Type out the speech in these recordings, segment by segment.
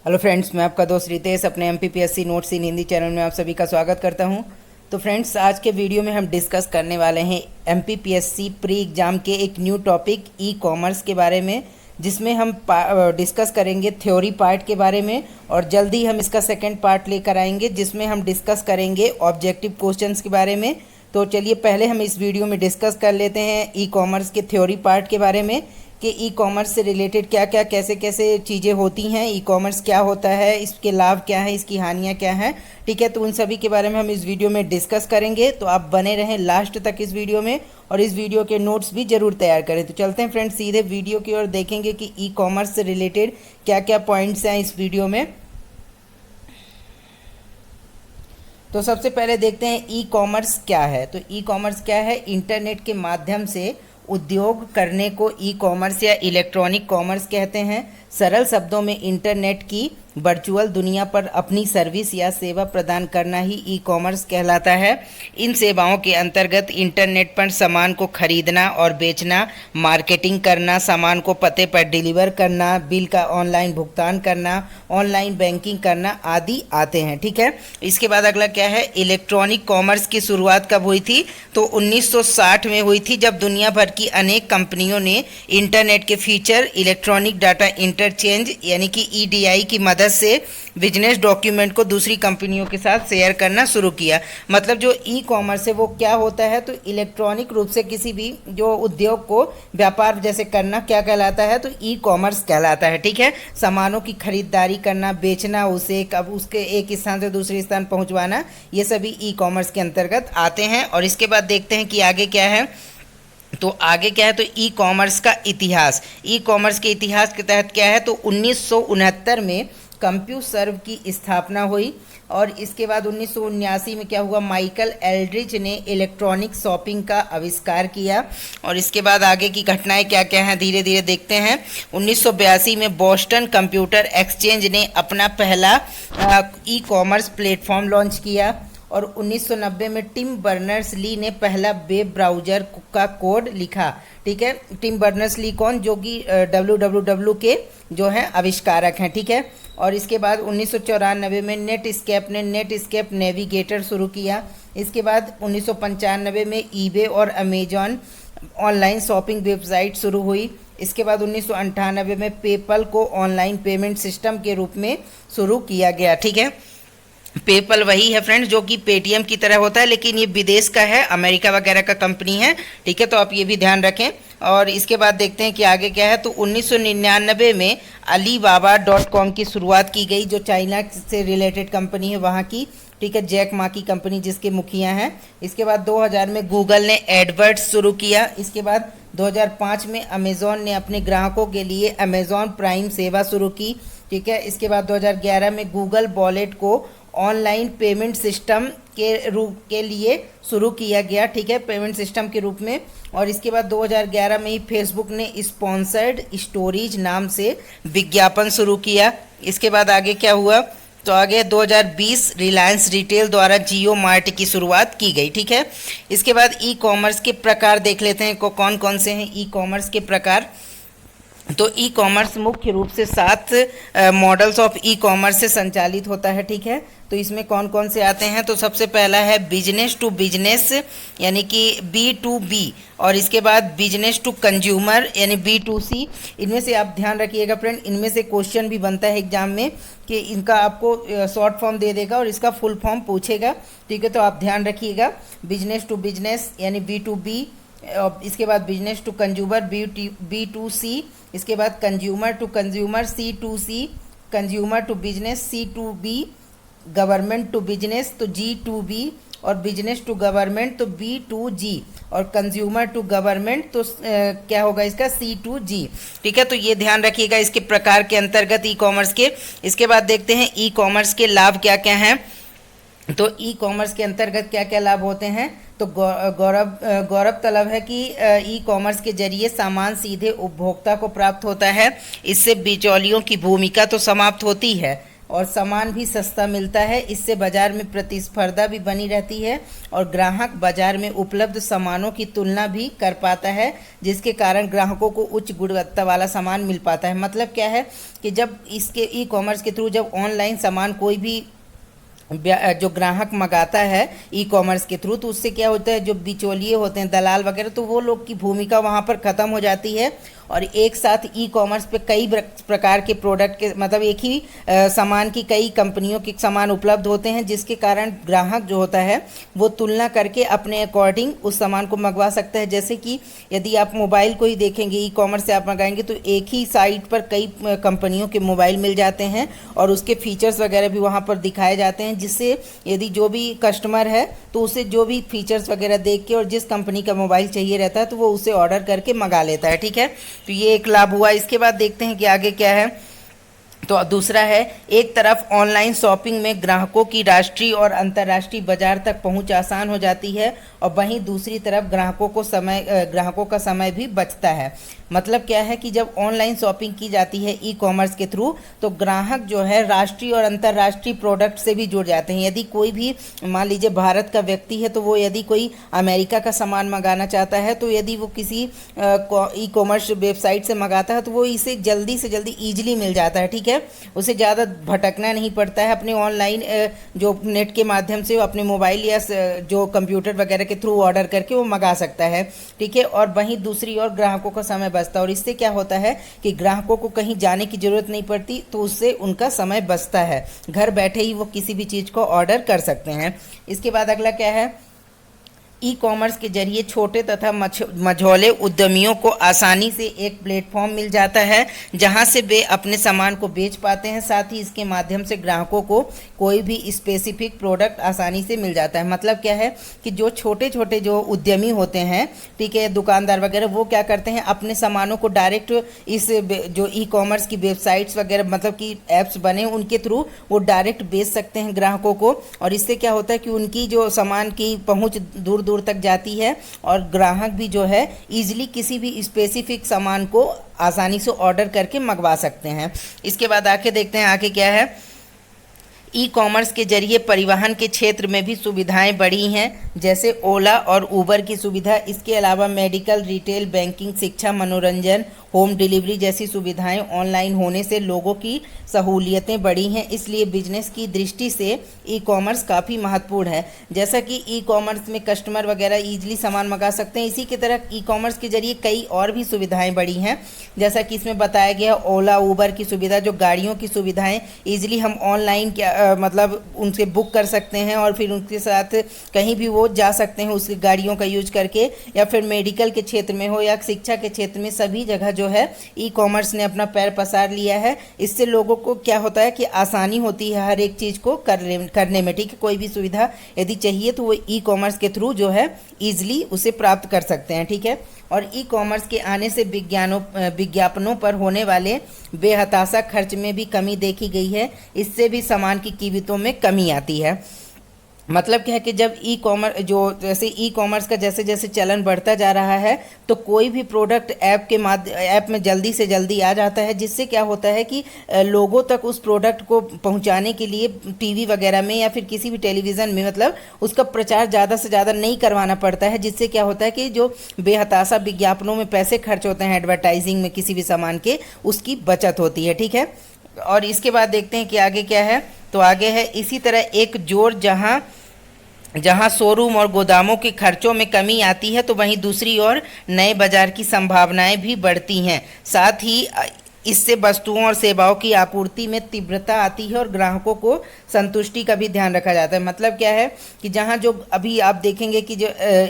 Hello friends, मैं आपका दोस्त रितेश अपने MPPSC नोट्स इन हिंदी चैनल में आप सभी का स्वागत करता हूं। तो फ्रेंड्स, आज के वीडियो में हम डिस्कस करने वाले हैं MPPSC प्री एग्ज़ाम के एक न्यू टॉपिक ई कॉमर्स के बारे में, जिसमें हम डिस्कस करेंगे थ्योरी पार्ट के बारे में और जल्दी हम इसका सेकंड पार्ट लेकर आएंगे जिसमें हम डिस्कस करेंगे ऑब्जेक्टिव क्वेश्चंस के बारे में। तो चलिए पहले हम इस वीडियो में डिस्कस कर लेते हैं ई कॉमर्स के थ्योरी पार्ट के बारे में कि ई कॉमर्स से रिलेटेड क्या क्या कैसे कैसे चीज़ें होती हैं, ई कॉमर्स क्या होता है, इसके लाभ क्या हैं, इसकी हानियाँ क्या हैं। ठीक है, तो उन सभी के बारे में हम इस वीडियो में डिस्कस करेंगे। तो आप बने रहें लास्ट तक इस वीडियो में और इस वीडियो के नोट्स भी ज़रूर तैयार करें। तो चलते हैं फ्रेंड्स सीधे वीडियो की ओर, देखेंगे कि ई कॉमर्स से रिलेटेड क्या क्या पॉइंट्स हैं इस वीडियो में। तो सबसे पहले देखते हैं ई कॉमर्स क्या है। तो ई कॉमर्स क्या है? इंटरनेट के माध्यम से उद्योग करने को ई कॉमर्स या इलेक्ट्रॉनिक कॉमर्स कहते हैं। सरल शब्दों में इंटरनेट की वर्चुअल दुनिया पर अपनी सर्विस या सेवा प्रदान करना ही ई कॉमर्स कहलाता है। इन सेवाओं के अंतर्गत इंटरनेट पर सामान को खरीदना और बेचना, मार्केटिंग करना, सामान को पते पर डिलीवर करना, बिल का ऑनलाइन भुगतान करना, ऑनलाइन बैंकिंग करना आदि आते हैं। ठीक है, इसके बाद अगला क्या है? इलेक्ट्रॉनिक कॉमर्स की शुरुआत कब हुई थी? तो 1960 में हुई थी, जब दुनिया भर की अनेक कंपनियों ने इंटरनेट के फीचर इलेक्ट्रॉनिक डाटा इंटरचेंज यानी कि EDI की मदद से बिजनेस डॉक्यूमेंट को दूसरी कंपनियों के साथ शेयर करना शुरू किया। मतलब जो ई कॉमर्स है वो क्या होता है? तो इलेक्ट्रॉनिक रूप से किसी भी जो उद्योग को व्यापार जैसे करना क्या कहलाता है? तो ई कॉमर्स कहलाता है। ठीक है, सामानों की खरीदारी करना, बेचना, उसे कब उसके एक स्थान से दूसरे स्थान पहुंचवाना, ये सभी ई कॉमर्स के अंतर्गत आते हैं। और इसके बाद देखते हैं कि आगे क्या है। तो आगे क्या है? तो ई कॉमर्स का इतिहास। ई कॉमर्स के इतिहास के तहत क्या है? तो 1969 में कंप्यूसर्व की स्थापना हुई और इसके बाद 1979 में क्या हुआ? माइकल एल्ड्रिच ने इलेक्ट्रॉनिक शॉपिंग का आविष्कार किया। और इसके बाद आगे की घटनाएं क्या क्या हैं धीरे धीरे देखते हैं। 1982 में बोस्टन कंप्यूटर एक्सचेंज ने अपना पहला ई कॉमर्स प्लेटफॉर्म लॉन्च किया और 1990 में टिम बर्नर्स-ली ने पहला वेब ब्राउज़र का कोड लिखा। ठीक है, टिम बर्नर्स-ली कौन? जो कि www के जो हैं आविष्कारक हैं। ठीक है, और इसके बाद 1994 में नेटस्केप ने नेटस्केप नेविगेटर शुरू किया। इसके बाद 1995 में ईबे और अमेजॉन ऑनलाइन शॉपिंग वेबसाइट शुरू हुई। इसके बाद 1998 में पेपल को ऑनलाइन पेमेंट सिस्टम के रूप में शुरू किया गया। ठीक है, पेपल वही है फ्रेंड्स जो कि पेटीएम की तरह होता है, लेकिन ये विदेश का है, अमेरिका वगैरह का कंपनी है। ठीक है, तो आप ये भी ध्यान रखें। और इसके बाद देखते हैं कि आगे क्या है। तो 1999 में Alibaba.com की शुरुआत की गई, जो चाइना से रिलेटेड कंपनी है वहाँ की। ठीक है, जैक मा की कंपनी जिसके मुखिया हैं। इसके बाद 2000 में गूगल ने एडवर्ड्स शुरू किया। इसके बाद 2005 में अमेज़ॉन ने अपने ग्राहकों के लिए अमेज़ॉन प्राइम सेवा शुरू की। ठीक है, इसके बाद 2011 में गूगल वॉलेट को ऑनलाइन पेमेंट सिस्टम के रूप के लिए शुरू किया गया। ठीक है, पेमेंट सिस्टम के रूप में। और इसके बाद 2011 में ही फेसबुक ने स्पॉन्सर्ड स्टोरीज नाम से विज्ञापन शुरू किया। इसके बाद आगे क्या हुआ? तो आगे 2020 रिलायंस रिटेल द्वारा जियो मार्ट की शुरुआत की गई। ठीक है, इसके बाद ई कॉमर्स के प्रकार देख लेते हैं कौन कौन से हैं ई कॉमर्स के प्रकार। तो ई कॉमर्स मुख्य रूप से 7 मॉडल्स ऑफ ई कॉमर्स से संचालित होता है। ठीक है, तो इसमें कौन कौन से आते हैं? तो सबसे पहला है बिजनेस टू बिजनेस यानी कि B2B, और इसके बाद बिजनेस टू कंज्यूमर यानी B2C। इनमें से आप ध्यान रखिएगा फ्रेंड, इनमें से क्वेश्चन भी बनता है एग्जाम में कि इनका आपको शॉर्ट फॉर्म दे देगा और इसका फुल फॉर्म पूछेगा। ठीक है, तो आप ध्यान रखिएगा। बिजनेस टू बिजनेस यानी B2B, इसके बाद बिजनेस टू कंज्यूमर B2C, इसके बाद consumer to consumer C2C, consumer to business C2B, government to business तो G2B, और बिजनेस टू गवर्नमेंट तो B2G, और कंज्यूमर टू गवर्नमेंट तो क्या होगा इसका? C2G। ठीक है, तो ये ध्यान रखिएगा इसके प्रकार के अंतर्गत ई कॉमर्स के। इसके बाद देखते हैं ई कॉमर्स के लाभ क्या क्या हैं। तो ई कॉमर्स के अंतर्गत क्या क्या लाभ होते हैं? तो गौरव तलब है कि ई कॉमर्स के जरिए सामान सीधे उपभोक्ता को प्राप्त होता है। इससे बिचौलियों की भूमिका तो समाप्त होती है, और सामान भी सस्ता मिलता है। इससे बाजार में प्रतिस्पर्धा भी बनी रहती है और ग्राहक बाजार में उपलब्ध सामानों की तुलना भी कर पाता है, जिसके कारण ग्राहकों को उच्च गुणवत्ता वाला सामान मिल पाता है। मतलब क्या है कि जब इसके ई कॉमर्स के थ्रू जब ऑनलाइन सामान कोई भी जो ग्राहक मंगाता है ई कॉमर्स के थ्रू, तो उससे क्या होता है, जो बिचौलिए होते हैं दलाल वगैरह, तो वो लोग की भूमिका वहाँ पर ख़त्म हो जाती है और एक साथ ई कॉमर्स पे कई प्रकार के प्रोडक्ट के मतलब एक ही सामान की कई कंपनियों के सामान उपलब्ध होते हैं, जिसके कारण ग्राहक जो होता है वो तुलना करके अपने अकॉर्डिंग उस सामान को मंगवा सकता है। जैसे कि यदि आप मोबाइल को ही देखेंगे, ई कॉमर्स से आप मंगाएंगे तो एक ही साइट पर कई कंपनियों के मोबाइल मिल जाते हैं और उसके फीचर्स वगैरह भी वहाँ पर दिखाए जाते हैं, जिससे यदि जो भी कस्टमर है तो उसे जो भी फीचर्स वगैरह देख के और जिस कंपनी का मोबाइल चाहिए रहता है तो वो उसे ऑर्डर करके मंगा लेता है। ठीक है, तो ये एक लाभ हुआ। इसके बाद देखते हैं कि आगे क्या है। तो दूसरा है, एक तरफ ऑनलाइन शॉपिंग में ग्राहकों की राष्ट्रीय और अंतर्राष्ट्रीय बाजार तक पहुंच आसान हो जाती है और वहीं दूसरी तरफ ग्राहकों का समय भी बचता है। मतलब क्या है कि जब ऑनलाइन शॉपिंग की जाती है ई कॉमर्स के थ्रू, तो ग्राहक जो है राष्ट्रीय और अंतर्राष्ट्रीय प्रोडक्ट से भी जुड़ जाते हैं। यदि कोई भी मान लीजिए भारत का व्यक्ति है, तो वो यदि कोई अमेरिका का सामान मंगाना चाहता है, तो यदि वो किसी ई कॉमर्स वेबसाइट से मंगाता है तो वो इसे जल्दी से जल्दी ईजिली मिल जाता है। ठीक है, उसे ज़्यादा भटकना नहीं पड़ता है। अपने ऑनलाइन जो नेट के माध्यम से अपने मोबाइल या जो कंप्यूटर वगैरह के थ्रू ऑर्डर करके वो मंगा सकता है। ठीक है, और वहीं दूसरी ओर ग्राहकों का समय बचता है और इससे क्या होता है कि ग्राहकों को कहीं जाने की ज़रूरत नहीं पड़ती, तो उससे उनका समय बचता है। घर बैठे ही वो किसी भी चीज़ को ऑर्डर कर सकते हैं। इसके बाद अगला क्या है, ई कॉमर्स के जरिए छोटे तथा मझौले उद्यमियों को आसानी से एक प्लेटफॉर्म मिल जाता है जहां से वे अपने सामान को बेच पाते हैं। साथ ही इसके माध्यम से ग्राहकों को कोई भी स्पेसिफिक प्रोडक्ट आसानी से मिल जाता है। मतलब क्या है कि जो छोटे छोटे जो उद्यमी होते हैं, ठीक है, दुकानदार वगैरह, वो क्या करते हैं, अपने सामानों को डायरेक्ट इस जो ई कॉमर्स की वेबसाइट्स वगैरह मतलब कि ऐप्स बने उनके थ्रू वो डायरेक्ट बेच सकते हैं ग्राहकों को। और इससे क्या होता है कि उनकी जो सामान की पहुँच दूर दूर तक जाती है और ग्राहक भी जो है इजीली किसी भी स्पेसिफिक सामान को आसानी से ऑर्डर करके मंगवा सकते हैं। इसके बाद आके देखते हैं आगे क्या है। ई कॉमर्स के जरिए परिवहन के क्षेत्र में भी सुविधाएं बढ़ी हैं, जैसे ओला और उबर की सुविधा। इसके अलावा मेडिकल, रिटेल, बैंकिंग, शिक्षा, मनोरंजन, होम डिलीवरी जैसी सुविधाएं ऑनलाइन होने से लोगों की सहूलियतें बढ़ी हैं। इसलिए बिजनेस की दृष्टि से ई कॉमर्स काफ़ी महत्वपूर्ण है। जैसा कि ई कॉमर्स में कस्टमर वगैरह ईजिली सामान मंगा सकते हैं, इसी की तरह ई कॉमर्स के जरिए कई और भी सुविधाएं बढ़ी हैं। जैसा कि इसमें बताया गया, ओला उबर की सुविधा, जो गाड़ियों की सुविधाएं ईजिली हम ऑनलाइन मतलब उनसे बुक कर सकते हैं और फिर उनके साथ कहीं भी वो जा सकते हैं उस गाड़ियों का यूज करके। या फिर मेडिकल के क्षेत्र में हो या शिक्षा के क्षेत्र में, सभी जगह जो है ई कॉमर्स ने अपना पैर पसार लिया है। इससे लोगों को क्या होता है कि आसानी होती है हर एक चीज़ को करने में। ठीक है, कोई भी सुविधा यदि चाहिए तो वो ई कॉमर्स के थ्रू जो है ईजिली उसे प्राप्त कर सकते हैं। ठीक है, और ई कॉमर्स के आने से विज्ञापनों पर होने वाले बेहताशा खर्च में भी कमी देखी गई है। इससे भी सामान की कीमतों में कमी आती है। मतलब क्या है कि जब ई कॉमर्स जैसे ई कॉमर्स का जैसे जैसे चलन बढ़ता जा रहा है, तो कोई भी प्रोडक्ट ऐप में जल्दी से जल्दी आ जाता है, जिससे क्या होता है कि लोगों तक उस प्रोडक्ट को पहुंचाने के लिए टीवी वगैरह में या फिर किसी भी टेलीविज़न में मतलब उसका प्रचार ज़्यादा से ज़्यादा नहीं करवाना पड़ता है। जिससे क्या होता है कि जो बेहताशा विज्ञापनों में पैसे खर्च होते हैं एडवर्टाइजिंग में किसी भी सामान के, उसकी बचत होती है। ठीक है, और इसके बाद देखते हैं कि आगे क्या है। तो आगे है, इसी तरह एक जोड़ जहां शोरूम और गोदामों के खर्चों में कमी आती है, तो वहीं दूसरी ओर नए बाजार की संभावनाएं भी बढ़ती हैं। साथ ही इससे वस्तुओं और सेवाओं की आपूर्ति में तीव्रता आती है और ग्राहकों को संतुष्टि का भी ध्यान रखा जाता है। मतलब क्या है कि जहां जो अभी आप देखेंगे कि जो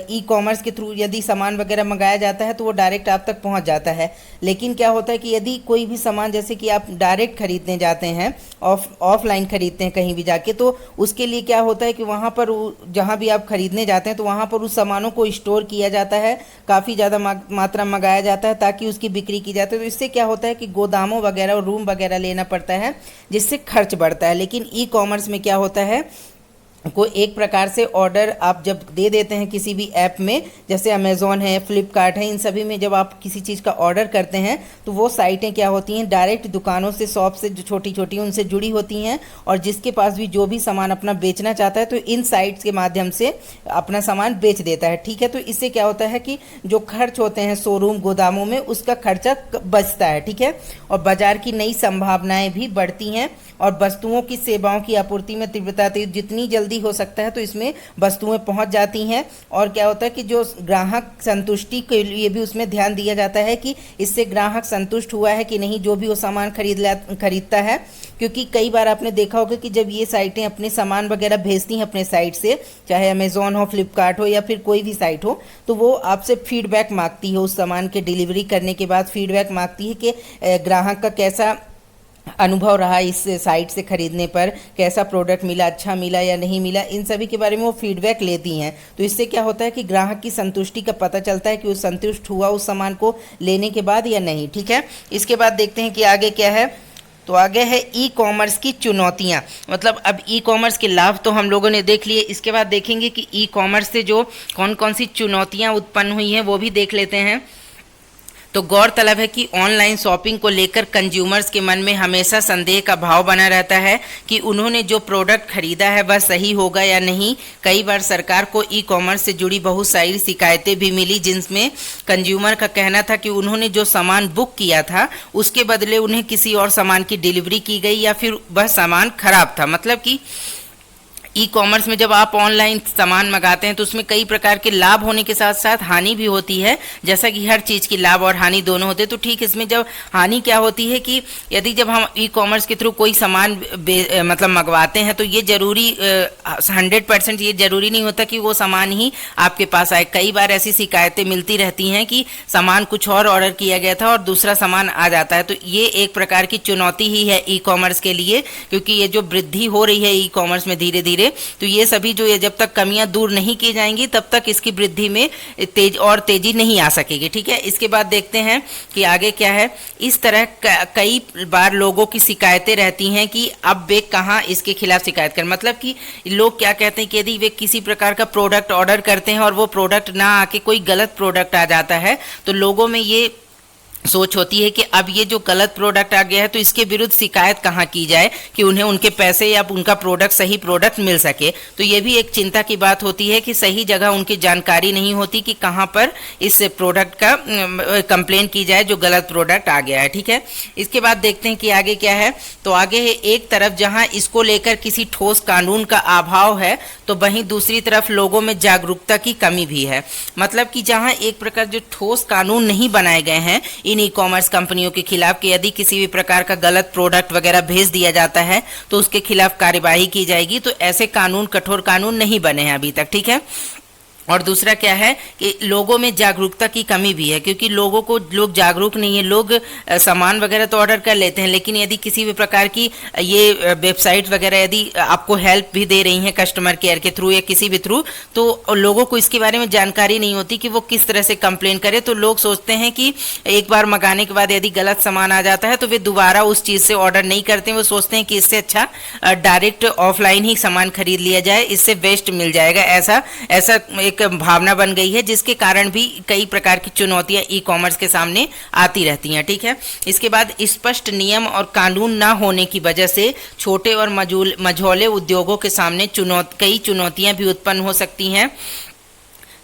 ई कॉमर्स के थ्रू यदि सामान वगैरह मंगाया जाता है तो वो डायरेक्ट आप तक पहुंच जाता है। लेकिन क्या होता है कि यदि कोई भी सामान जैसे कि आप डायरेक्ट खरीदने जाते हैं, ऑफलाइन खरीदते हैं कहीं भी जाके, तो उसके लिए क्या होता है कि वहाँ पर जहाँ भी आप खरीदने जाते हैं तो वहाँ पर उस सामानों को स्टोर किया जाता है, काफ़ी ज़्यादा मात्रा मंगाया जाता है ताकि उसकी बिक्री की जाती है। तो इससे क्या होता है कि गोदामों वगैरह और रूम वगैरह लेना पड़ता है, जिससे खर्च बढ़ता है। लेकिन ई कॉमर्स में क्या होता है को एक प्रकार से ऑर्डर आप जब दे देते हैं किसी भी ऐप में, जैसे अमेज़ॉन है, फ्लिपकार्ट है, इन सभी में जब आप किसी चीज़ का ऑर्डर करते हैं तो वो साइटें क्या होती हैं, डायरेक्ट दुकानों से, शॉप से जो छोटी छोटी उनसे जुड़ी होती हैं, और जिसके पास भी जो भी सामान अपना बेचना चाहता है तो इन साइट्स के माध्यम से अपना सामान बेच देता है। ठीक है, तो इससे क्या होता है कि जो खर्च होते हैं शोरूम गोदामों में, उसका खर्चा बचता है। ठीक है, और बाजार की नई संभावनाएं भी बढ़ती हैं, और वस्तुओं की सेवाओं की आपूर्ति में तीव्रता जितनी जल्दी हो सकता है तो इसमें वस्तुएं पहुंच जाती हैं। और क्या होता है कि जो ग्राहक संतुष्टि के लिए भी उसमें ध्यान दिया जाता है कि इससे ग्राहक संतुष्ट हुआ है कि नहीं जो भी वो सामान खरीदता है। क्योंकि कई बार आपने देखा होगा कि जब ये साइटें अपने सामान वगैरह भेजती हैं अपने साइट से, चाहे अमेज़ॉन हो, फ्लिपकार्ट हो या फिर कोई भी साइट हो, तो वो आपसे फीडबैक मांगती है, उस सामान के डिलीवरी करने के बाद फीडबैक मांगती है कि ग्राहक का कैसा अनुभव रहा इस साइट से खरीदने पर, कैसा प्रोडक्ट मिला, अच्छा मिला या नहीं मिला, इन सभी के बारे में वो फीडबैक लेती हैं। तो इससे क्या होता है कि ग्राहक की संतुष्टि का पता चलता है कि वो संतुष्ट हुआ उस सामान को लेने के बाद या नहीं। ठीक है, इसके बाद देखते हैं कि आगे क्या है। तो आगे है ई कॉमर्स की चुनौतियां। मतलब अब ई कॉमर्स के लाभ तो हम लोगों ने देख लिए, इसके बाद देखेंगे कि ई कॉमर्स से जो कौन कौन सी चुनौतियां उत्पन्न हुई हैं वो भी देख लेते हैं। तो गौरतलब है कि ऑनलाइन शॉपिंग को लेकर कंज्यूमर्स के मन में हमेशा संदेह का भाव बना रहता है कि उन्होंने जो प्रोडक्ट खरीदा है वह सही होगा या नहीं। कई बार सरकार को ई कॉमर्स से जुड़ी बहुत सारी शिकायतें भी मिली, जिसमें कंज्यूमर का कहना था कि उन्होंने जो सामान बुक किया था उसके बदले उन्हें किसी और सामान की डिलीवरी की गई या फिर वह सामान खराब था। मतलब कि ई कॉमर्स में जब आप ऑनलाइन सामान मंगाते हैं तो उसमें कई प्रकार के लाभ होने के साथ साथ हानि भी होती है, जैसा कि हर चीज़ की लाभ और हानि दोनों होते हैं। तो ठीक इसमें जब हानि क्या होती है कि यदि जब हम ई कॉमर्स के थ्रू कोई सामान मतलब मंगवाते हैं तो ये जरूरी 100% ये जरूरी नहीं होता कि वो सामान ही आपके पास आए। कई बार ऐसी शिकायतें मिलती रहती हैं कि सामान कुछ और ऑर्डर किया गया था और दूसरा सामान आ जाता है। तो ये एक प्रकार की चुनौती ही है ई कॉमर्स के लिए, क्योंकि ये जो वृद्धि हो रही है ई कॉमर्स में धीरे धीरे, तो ये सभी जो ये जब तक कमियां दूर नहीं की जाएंगी तब तक इसकी वृद्धि में तेजी नहीं आ सकेगी। ठीक है, इसके बाद देखते हैं कि आगे क्या है। इस तरह कई बार लोगों की शिकायतें रहती हैं कि अब वे कहां इसके खिलाफ शिकायत करें। मतलब कि लोग क्या कहते हैं कि यदि वे किसी प्रकार का प्रोडक्ट ऑर्डर करते हैं और वो प्रोडक्ट ना आके कोई गलत प्रोडक्ट आ जाता है तो लोगों में ये सोच होती है कि अब ये जो गलत प्रोडक्ट आ गया है तो इसके विरुद्ध शिकायत कहाँ की जाए कि उन्हें उनके पैसे या उनका प्रोडक्ट सही प्रोडक्ट मिल सके। तो ये भी एक चिंता की बात होती है कि सही जगह उनकी जानकारी नहीं होती कि कहाँ पर इस प्रोडक्ट का कंप्लेन की जाए जो गलत प्रोडक्ट आ गया है। ठीक है, इसके बाद देखते हैं कि आगे क्या है। तो आगे है एक तरफ जहाँ इसको लेकर किसी ठोस कानून का अभाव है तो वहीं दूसरी तरफ लोगों में जागरूकता की कमी भी है। मतलब कि जहाँ एक प्रकार जो ठोस कानून नहीं बनाए गए हैं इन ई कॉमर्स कंपनियों के खिलाफ कि यदि किसी भी प्रकार का गलत प्रोडक्ट वगैरह भेज दिया जाता है तो उसके खिलाफ कार्यवाही की जाएगी, तो ऐसे कानून, कठोर कानून नहीं बने हैं अभी तक। ठीक है, और दूसरा क्या है कि लोगों में जागरूकता की कमी भी है, क्योंकि लोग जागरूक नहीं है। लोग सामान वगैरह तो ऑर्डर कर लेते हैं, लेकिन यदि किसी भी प्रकार की ये वेबसाइट वगैरह यदि आपको हेल्प भी दे रही हैं कस्टमर केयर के थ्रू या किसी भी थ्रू, तो लोगों को इसके बारे में जानकारी नहीं होती कि वो किस तरह से कंप्लेन करे। तो लोग सोचते हैं कि एक बार मंगाने के बाद यदि गलत सामान आ जाता है तो वे दोबारा उस चीज़ से ऑर्डर नहीं करते। वो सोचते हैं कि इससे अच्छा डायरेक्ट ऑफलाइन ही सामान खरीद लिया जाए, इससे बेस्ट मिल जाएगा। ऐसा एक भावना बन गई है, जिसके कारण भी कई प्रकार की चुनौतियां ई कॉमर्स के सामने आती रहती हैं। ठीक है, इसके बाद स्पष्ट नियम और कानून ना होने की वजह से छोटे और मझोले उद्योगों के सामने कई चुनौतियां भी उत्पन्न हो सकती हैं।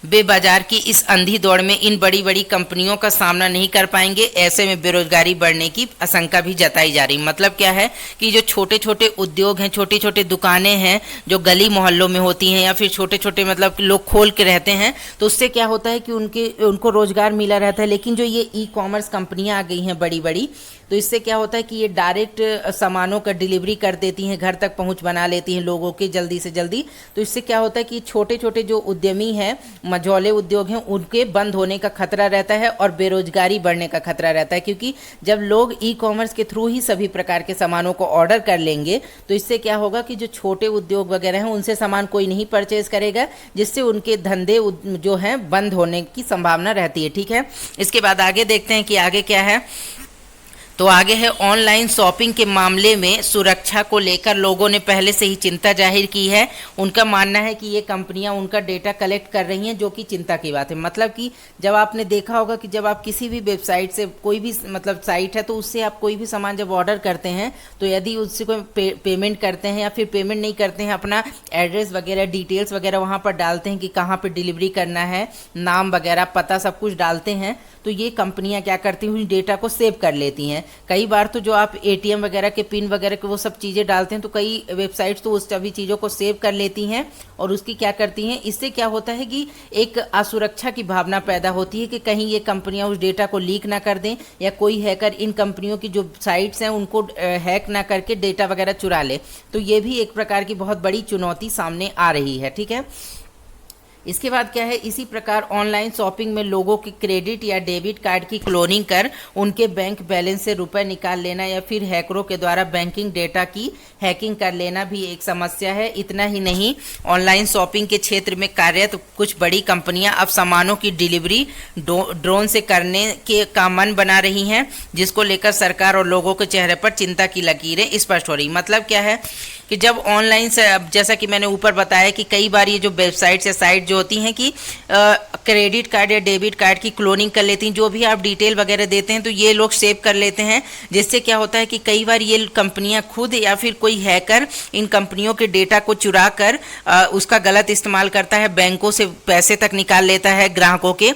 वे बाजार की इस अंधी दौड़ में इन बड़ी बड़ी कंपनियों का सामना नहीं कर पाएंगे। ऐसे में बेरोजगारी बढ़ने की आशंका भी जताई जा रही। मतलब क्या है कि जो छोटे छोटे उद्योग हैं, छोटी छोटी दुकानें हैं जो गली मोहल्लों में होती हैं या फिर छोटे छोटे मतलब लोग खोल के रहते हैं, तो उससे क्या होता है कि उनको रोजगार मिला रहता है। लेकिन जो ये ई कॉमर्स कंपनियां आ गई हैं बड़ी बड़ी, तो इससे क्या होता है कि ये डायरेक्ट सामानों का डिलीवरी कर देती हैं, घर तक पहुंच बना लेती हैं लोगों के जल्दी से जल्दी। तो इससे क्या होता है कि छोटे छोटे जो उद्यमी हैं, मझौले उद्योग हैं, उनके बंद होने का खतरा रहता है और बेरोजगारी बढ़ने का खतरा रहता है। क्योंकि जब लोग ई कॉमर्स के थ्रू ही सभी प्रकार के सामानों को ऑर्डर कर लेंगे तो इससे क्या होगा कि जो छोटे उद्योग वगैरह हैं उनसे सामान कोई नहीं परचेज करेगा, जिससे उनके धंधे जो हैं बंद होने की संभावना रहती है। ठीक है, इसके बाद आगे देखते हैं कि आगे क्या है। तो आगे है, ऑनलाइन शॉपिंग के मामले में सुरक्षा को लेकर लोगों ने पहले से ही चिंता जाहिर की है। उनका मानना है कि ये कंपनियां उनका डेटा कलेक्ट कर रही हैं, जो कि चिंता की बात है। मतलब कि जब आपने देखा होगा कि जब आप किसी भी वेबसाइट से, कोई भी मतलब साइट है, तो उससे आप कोई भी सामान जब ऑर्डर करते हैं, तो यदि उससे कोई पेमेंट करते हैं या फिर पेमेंट नहीं करते हैं, अपना एड्रेस वगैरह, डिटेल्स वगैरह वहाँ पर डालते हैं कि कहाँ पर डिलीवरी करना है, नाम वगैरह, पता सब कुछ डालते हैं, तो ये कंपनियां क्या करती हैं, डेटा को सेव कर लेती हैं। कई बार तो जो आप एटीएम वगैरह के पिन वगैरह के वो सब चीज़ें डालते हैं, तो कई वेबसाइट्स तो उस सभी चीज़ों को सेव कर लेती हैं और उसकी क्या करती हैं, इससे क्या होता है कि एक असुरक्षा की भावना पैदा होती है कि कहीं ये कंपनियां उस डेटा को लीक ना कर दें, या कोई हैकर इन कंपनियों की जो साइट्स हैं उनको हैक ना करके डेटा वगैरह चुरा ले। तो ये भी एक प्रकार की बहुत बड़ी चुनौती सामने आ रही है। ठीक है, इसके बाद क्या है, इसी प्रकार ऑनलाइन शॉपिंग में लोगों के क्रेडिट या डेबिट कार्ड की क्लोनिंग कर उनके बैंक बैलेंस से रुपए निकाल लेना, या फिर हैकरों के द्वारा बैंकिंग डेटा की हैकिंग कर लेना भी एक समस्या है। इतना ही नहीं, ऑनलाइन शॉपिंग के क्षेत्र में कार्यरत कुछ बड़ी कंपनियां अब सामानों की डिलीवरी ड्रोन से करने के का मन बना रही हैं, जिसको लेकर सरकार और लोगों के चेहरे पर चिंता की लकीरें स्पष्ट हो रही। मतलब क्या है कि जब ऑनलाइन से, अब जैसा कि मैंने ऊपर बताया कि कई बार ये जो वेबसाइट्स या साइट जो होती हैं कि क्रेडिट कार्ड या डेबिट कार्ड की क्लोनिंग कर लेती हैं, जो भी आप डिटेल वगैरह देते हैं तो ये लोग सेव कर लेते हैं, जिससे क्या होता है कि कई बार ये कंपनियां खुद या फिर कोई हैकर इन कंपनियों के डेटा को चुरा कर उसका गलत इस्तेमाल करता है, बैंकों से पैसे तक निकाल लेता है ग्राहकों के।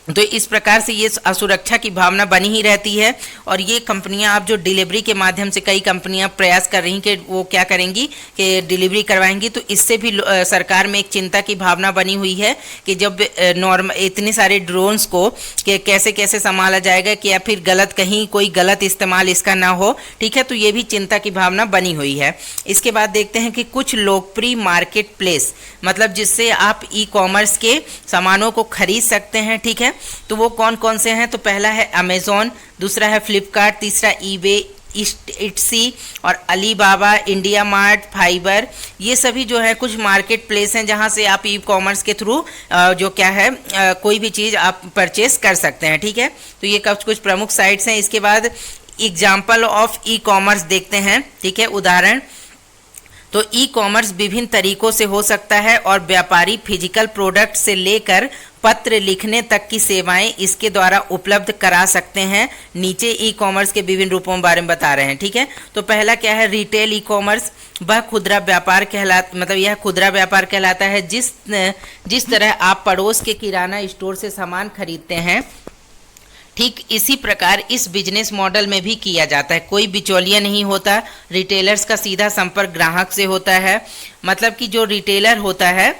तो इस प्रकार से ये असुरक्षा की भावना बनी ही रहती है। और ये कंपनियां अब जो डिलीवरी के माध्यम से, कई कंपनियां प्रयास कर रही हैं कि वो क्या करेंगी कि डिलीवरी करवाएंगी, तो इससे भी सरकार में एक चिंता की भावना बनी हुई है कि जब नॉर्मल इतने सारे ड्रोन्स को कि कैसे कैसे संभाला जाएगा, कि या फिर गलत कहीं कोई गलत इस्तेमाल इसका ना हो। ठीक है, तो ये भी चिंता की भावना बनी हुई है। इसके बाद देखते हैं कि कुछ लोकप्रिय मार्केट प्लेस, मतलब जिससे आप ई कॉमर्स के सामानों को खरीद सकते हैं। ठीक है, तो वो कौन कौन से हैं, तो पहला है अमेज़ॉन, दूसरा है फ्लिपकार्ट, तीसरा ईबे, इट्सी और अलीबाबा, इंडिया मार्ट, फाइबर। ये सभी जो है कुछ मार्केट प्लेस हैं जहां से आप ई कॉमर्स के थ्रू जो क्या है कोई भी चीज़ आप परचेस कर सकते हैं। ठीक है, तो ये कुछ प्रमुख साइट्स हैं। इसके बाद एग्जाम्पल ऑफ ई कॉमर्स देखते हैं। ठीक है, उदाहरण, तो ई कॉमर्स विभिन्न तरीकों से हो सकता है और व्यापारी फिजिकल प्रोडक्ट से लेकर पत्र लिखने तक की सेवाएं इसके द्वारा उपलब्ध करा सकते हैं। नीचे ई कॉमर्स के विभिन्न रूपों के बारे में बता रहे हैं। ठीक है, तो पहला क्या है, रिटेल ई कॉमर्स। वह खुदरा व्यापार यह खुदरा व्यापार कहलाता है जिस तरह आप पड़ोस के किराना स्टोर से सामान खरीदते हैं, ठीक इसी प्रकार इस बिजनेस मॉडल में भी किया जाता है। कोई बिचौलिया नहीं होता, रिटेलर्स का सीधा संपर्क ग्राहक से होता है। मतलब कि जो रिटेलर होता है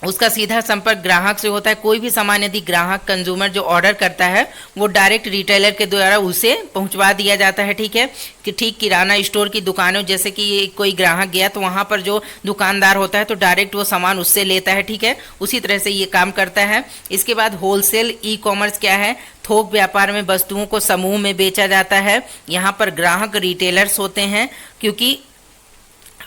उसका सीधा संपर्क ग्राहक से होता है। कोई भी सामान यदि ग्राहक कंज्यूमर जो ऑर्डर करता है वो डायरेक्ट रिटेलर के द्वारा उसे पहुंचवा दिया जाता है। ठीक है, कि ठीक किराना स्टोर की दुकानों, जैसे कि ये कोई ग्राहक गया तो वहाँ पर जो दुकानदार होता है तो डायरेक्ट वो सामान उससे लेता है। ठीक है, उसी तरह से ये काम करता है। इसके बाद होलसेल ई कॉमर्स क्या है, थोक व्यापार में वस्तुओं को समूह में बेचा जाता है। यहाँ पर ग्राहक रिटेलर्स होते हैं, क्योंकि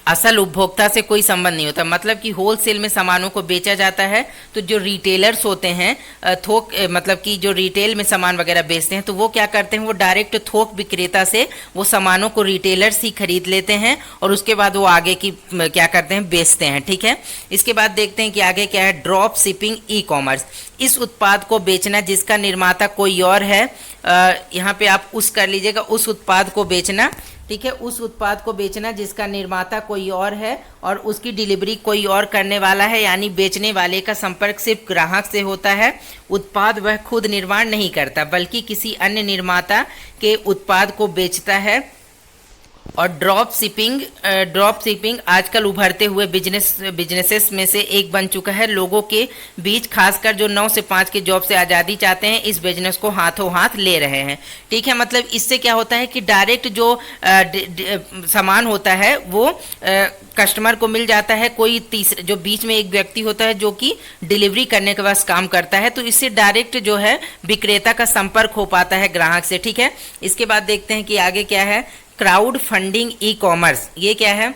असल उपभोक्ता से कोई संबंध नहीं होता। मतलब कि होलसेल में सामानों को बेचा जाता है, तो जो रिटेलर्स होते हैं थोक, मतलब कि जो रिटेल में सामान वगैरह बेचते हैं, तो वो क्या करते हैं, वो डायरेक्ट थोक विक्रेता से वो सामानों को रिटेलर्स ही खरीद लेते हैं और उसके बाद वो आगे की क्या करते हैं, बेचते हैं। ठीक है, इसके बाद देखते हैं कि आगे क्या है, ड्रॉप शिपिंग ई कॉमर्स। इस उत्पाद को बेचना जिसका निर्माता कोई और है, यहाँ पे आप उस कर लीजिएगा, उस उत्पाद को बेचना। ठीक है, उस उत्पाद को बेचना जिसका निर्माता कोई और है और उसकी डिलीवरी कोई और करने वाला है, यानी बेचने वाले का संपर्क सिर्फ ग्राहक से होता है। उत्पाद वह खुद निर्माण नहीं करता बल्कि किसी अन्य निर्माता के उत्पाद को बेचता है। और ड्रॉप शिपिंग आजकल उभरते हुए बिजनेसेस में से एक बन चुका है। लोगों के बीच खासकर जो 9 से 5 के जॉब से आज़ादी चाहते हैं, इस बिजनेस को हाथों हाथ ले रहे हैं। ठीक है, मतलब इससे क्या होता है कि डायरेक्ट जो सामान होता है वो कस्टमर को मिल जाता है। कोई तीसरे जो बीच में एक व्यक्ति होता है जो कि डिलीवरी करने के बाद काम करता है, तो इससे डायरेक्ट जो है विक्रेता का संपर्क हो पाता है ग्राहक से। ठीक है, इसके बाद देखते हैं कि आगे क्या है, क्राउड फंडिंग ई कॉमर्स। ये क्या है,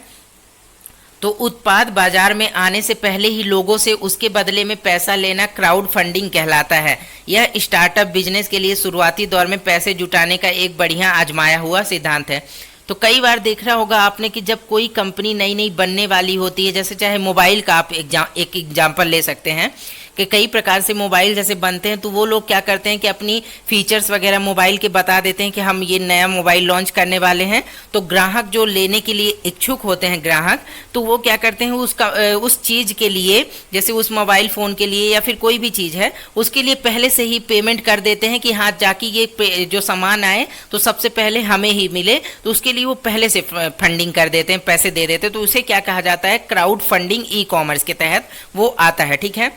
तो उत्पाद बाजार में आने से पहले ही लोगों से उसके बदले में पैसा लेना क्राउड फंडिंग कहलाता है। यह स्टार्टअप बिजनेस के लिए शुरुआती दौर में पैसे जुटाने का एक बढ़िया आजमाया हुआ सिद्धांत है। तो कई बार देख रहा होगा आपने कि जब कोई कंपनी नई नई बनने वाली होती है, जैसे चाहे मोबाइल का आप एक एग्जाम्पल ले सकते हैं कि कई प्रकार से मोबाइल जैसे बनते हैं, तो वो लोग क्या करते हैं कि अपनी फीचर्स वगैरह मोबाइल के बता देते हैं कि हम ये नया मोबाइल लॉन्च करने वाले हैं। तो ग्राहक जो लेने के लिए इच्छुक होते हैं ग्राहक, तो वो क्या करते हैं उस चीज़ के लिए, जैसे उस मोबाइल फ़ोन के लिए या फिर कोई भी चीज़ है उसके लिए पहले से ही पेमेंट कर देते हैं कि हाँ जाके ये जो सामान आए तो सबसे पहले हमें ही मिले। तो उसके लिए वो पहले से फंडिंग कर देते हैं, पैसे दे देते हैं। तो उसे क्या कहा जाता है, क्राउड फंडिंग ई कॉमर्स के तहत वो आता है। ठीक है,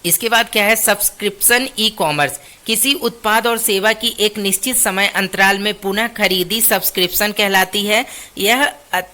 इसके बाद क्या है, सब्सक्रिप्शन ई कॉमर्स। किसी उत्पाद और सेवा की एक निश्चित समय अंतराल में पुनः खरीदी सब्सक्रिप्शन कहलाती है। यह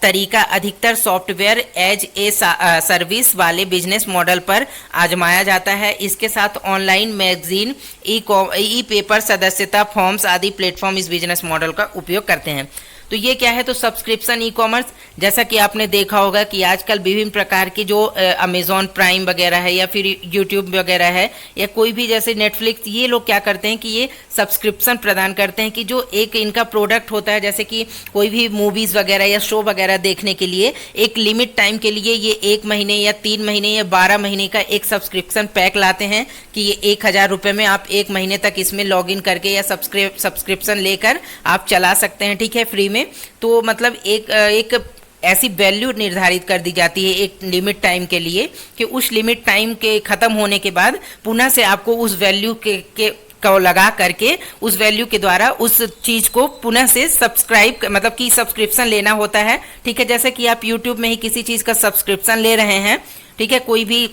तरीका अधिकतर सॉफ्टवेयर एज ए सर्विस वाले बिजनेस मॉडल पर आजमाया जाता है। इसके साथ ऑनलाइन मैगजीन, ई पेपर, सदस्यता फॉर्म्स आदि प्लेटफॉर्म इस बिजनेस मॉडल का उपयोग करते हैं। तो ये क्या है, तो सब्सक्रिप्शन ई कॉमर्स, जैसा कि आपने देखा होगा कि आजकल विभिन्न प्रकार की जो अमेजॉन प्राइम वगैरह है या फिर यूट्यूब वगैरह है या कोई भी जैसे नेटफ्लिक्स, ये लोग क्या करते हैं कि ये सब्सक्रिप्शन प्रदान करते हैं कि जो एक इनका प्रोडक्ट होता है, जैसे कि कोई भी मूवीज़ वगैरह या शो वगैरह देखने के लिए एक लिमिट टाइम के लिए ये 1 महीने या 3 महीने या 12 महीने का एक सब्सक्रिप्शन पैक लाते हैं कि ये 1000 रुपये में आप 1 महीने तक इसमें लॉग इन करके या सब्सक्रिप्शन लेकर आप चला सकते हैं। ठीक है, फ्री में। तो मतलब एक ऐसी वैल्यू निर्धारित कर दी जाती है एक लिमिट टाइम के लिए कि उस लिमिट टाइम के ख़त्म होने के बाद पुनः से आपको उस वैल्यू के को लगा करके उस वैल्यू के द्वारा उस चीज़ को पुनः से सब्सक्राइब मतलब कि सब्सक्रिप्शन लेना होता है। ठीक है, जैसे कि आप यूट्यूब में ही किसी चीज़ का सब्सक्रिप्शन ले रहे हैं, ठीक है, कोई भी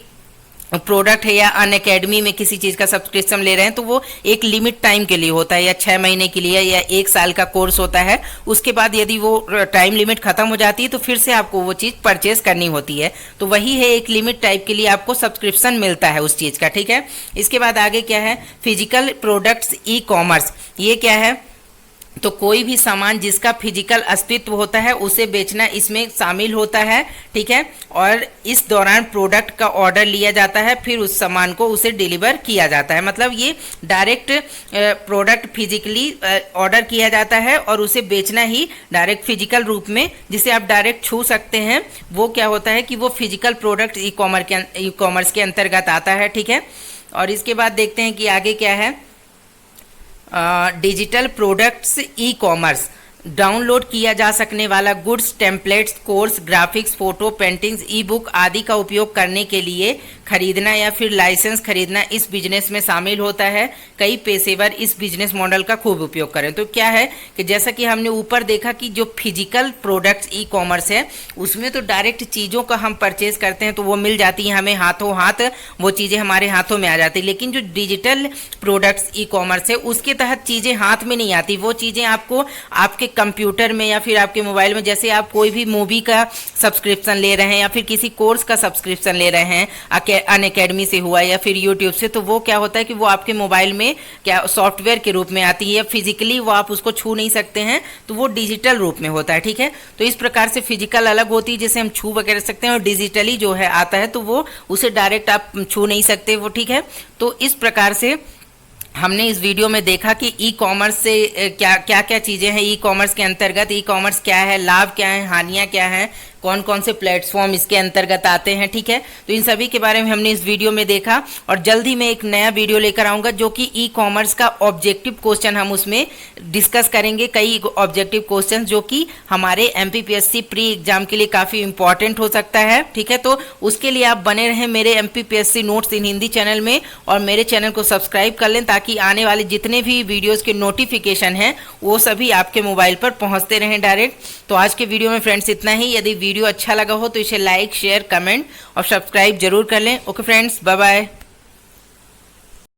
प्रोडक्ट है या अनअकैडमी में किसी चीज़ का सब्सक्रिप्शन ले रहे हैं, तो वो एक लिमिट टाइम के लिए होता है या 6 महीने के लिए या 1 साल का कोर्स होता है। उसके बाद यदि वो टाइम लिमिट खत्म हो जाती है तो फिर से आपको वो चीज़ परचेज करनी होती है। तो वही है, एक लिमिट टाइप के लिए आपको सब्सक्रिप्शन मिलता है उस चीज़ का। ठीक है, इसके बाद आगे क्या है, फिजिकल प्रोडक्ट्स ई कॉमर्स। ये क्या है, तो कोई भी सामान जिसका फिजिकल अस्तित्व होता है उसे बेचना इसमें शामिल होता है। ठीक है, और इस दौरान प्रोडक्ट का ऑर्डर लिया जाता है, फिर उस सामान को उसे डिलीवर किया जाता है। मतलब ये डायरेक्ट प्रोडक्ट फिजिकली ऑर्डर किया जाता है और उसे बेचना ही डायरेक्ट फिजिकल रूप में, जिसे आप डायरेक्ट छू सकते हैं, वो क्या होता है कि वो फिजिकल प्रोडक्ट ई कॉमर्स के अंतर्गत आता है। ठीक है, और इसके बाद देखते हैं कि आगे क्या है, digital products e commerce. Download किया जा सकने वाला goods, templates, course, graphics, photo, paintings, ई बुक आदि का उपयोग करने के लिए खरीदना या फिर लाइसेंस खरीदना इस बिजनेस में शामिल होता है। कई पेशेवर इस बिजनेस मॉडल का खूब उपयोग करें। तो क्या है कि जैसा कि हमने ऊपर देखा कि जो फिजिकल प्रोडक्ट्स ई कॉमर्स है उसमें तो डायरेक्ट चीज़ों का हम परचेज करते हैं तो वो मिल जाती हैं हमें हाथों हाथ, वो चीज़ें हमारे हाथों में आ जाती है। लेकिन जो डिजिटल प्रोडक्ट्स ई कॉमर्स है उसके तहत चीज़ें हाथ में नहीं आती, वो चीज़ें आपको आपके कंप्यूटर में या फिर आपके मोबाइल में, जैसे आप कोई भी मूवी का सब्सक्रिप्शन ले रहे हैं या फिर किसी कोर्स का सब्सक्रिप्शन ले रहे हैं अनअकैडमी से हुआ या फिर यूट्यूब से, तो वो क्या होता है कि वो आपके मोबाइल में क्या सॉफ्टवेयर के रूप में आती है, फिजिकली वो आप उसको छू नहीं सकते हैं, तो वो डिजिटल रूप में होता है। ठीक है, तो इस प्रकार से फिजिकल अलग होती है जिसे हम छू वगैरह सकते हैं, और डिजिटली जो है आता है तो वो उसे डायरेक्ट आप छू नहीं सकते वो। ठीक है, तो इस प्रकार से हमने इस वीडियो में देखा कि ई कॉमर्स से क्या क्या चीज़ें हैं, ई कॉमर्स के अंतर्गत ई कॉमर्स क्या है, लाभ क्या है, हानियाँ क्या हैं, कौन कौन से प्लेटफॉर्म इसके अंतर्गत आते हैं। ठीक है, तो इन सभी के बारे में हमने इस वीडियो में देखा, और जल्द ही मैं एक नया वीडियो लेकर आऊँगा जो कि ई कॉमर्स का ऑब्जेक्टिव क्वेश्चन हम उसमें डिस्कस करेंगे। कई ऑब्जेक्टिव क्वेश्चन जो कि हमारे MPPSC प्री एग्जाम के लिए काफ़ी इंपॉर्टेंट हो सकता है। ठीक है, तो उसके लिए आप बने रहें मेरे MPPSC नोट्स इन हिंदी चैनल में, और मेरे चैनल को सब्सक्राइब कर लें ताकि आने वाले जितने भी वीडियोज़ के नोटिफिकेशन हैं वो सभी आपके मोबाइल पर पहुँचते रहें डायरेक्ट। तो आज के वीडियो में फ्रेंड्स इतना ही। यदि वीडियो अच्छा लगा हो तो इसे लाइक, शेयर, कमेंट और सब्सक्राइब जरूर कर लें। Okay friends, bye bye.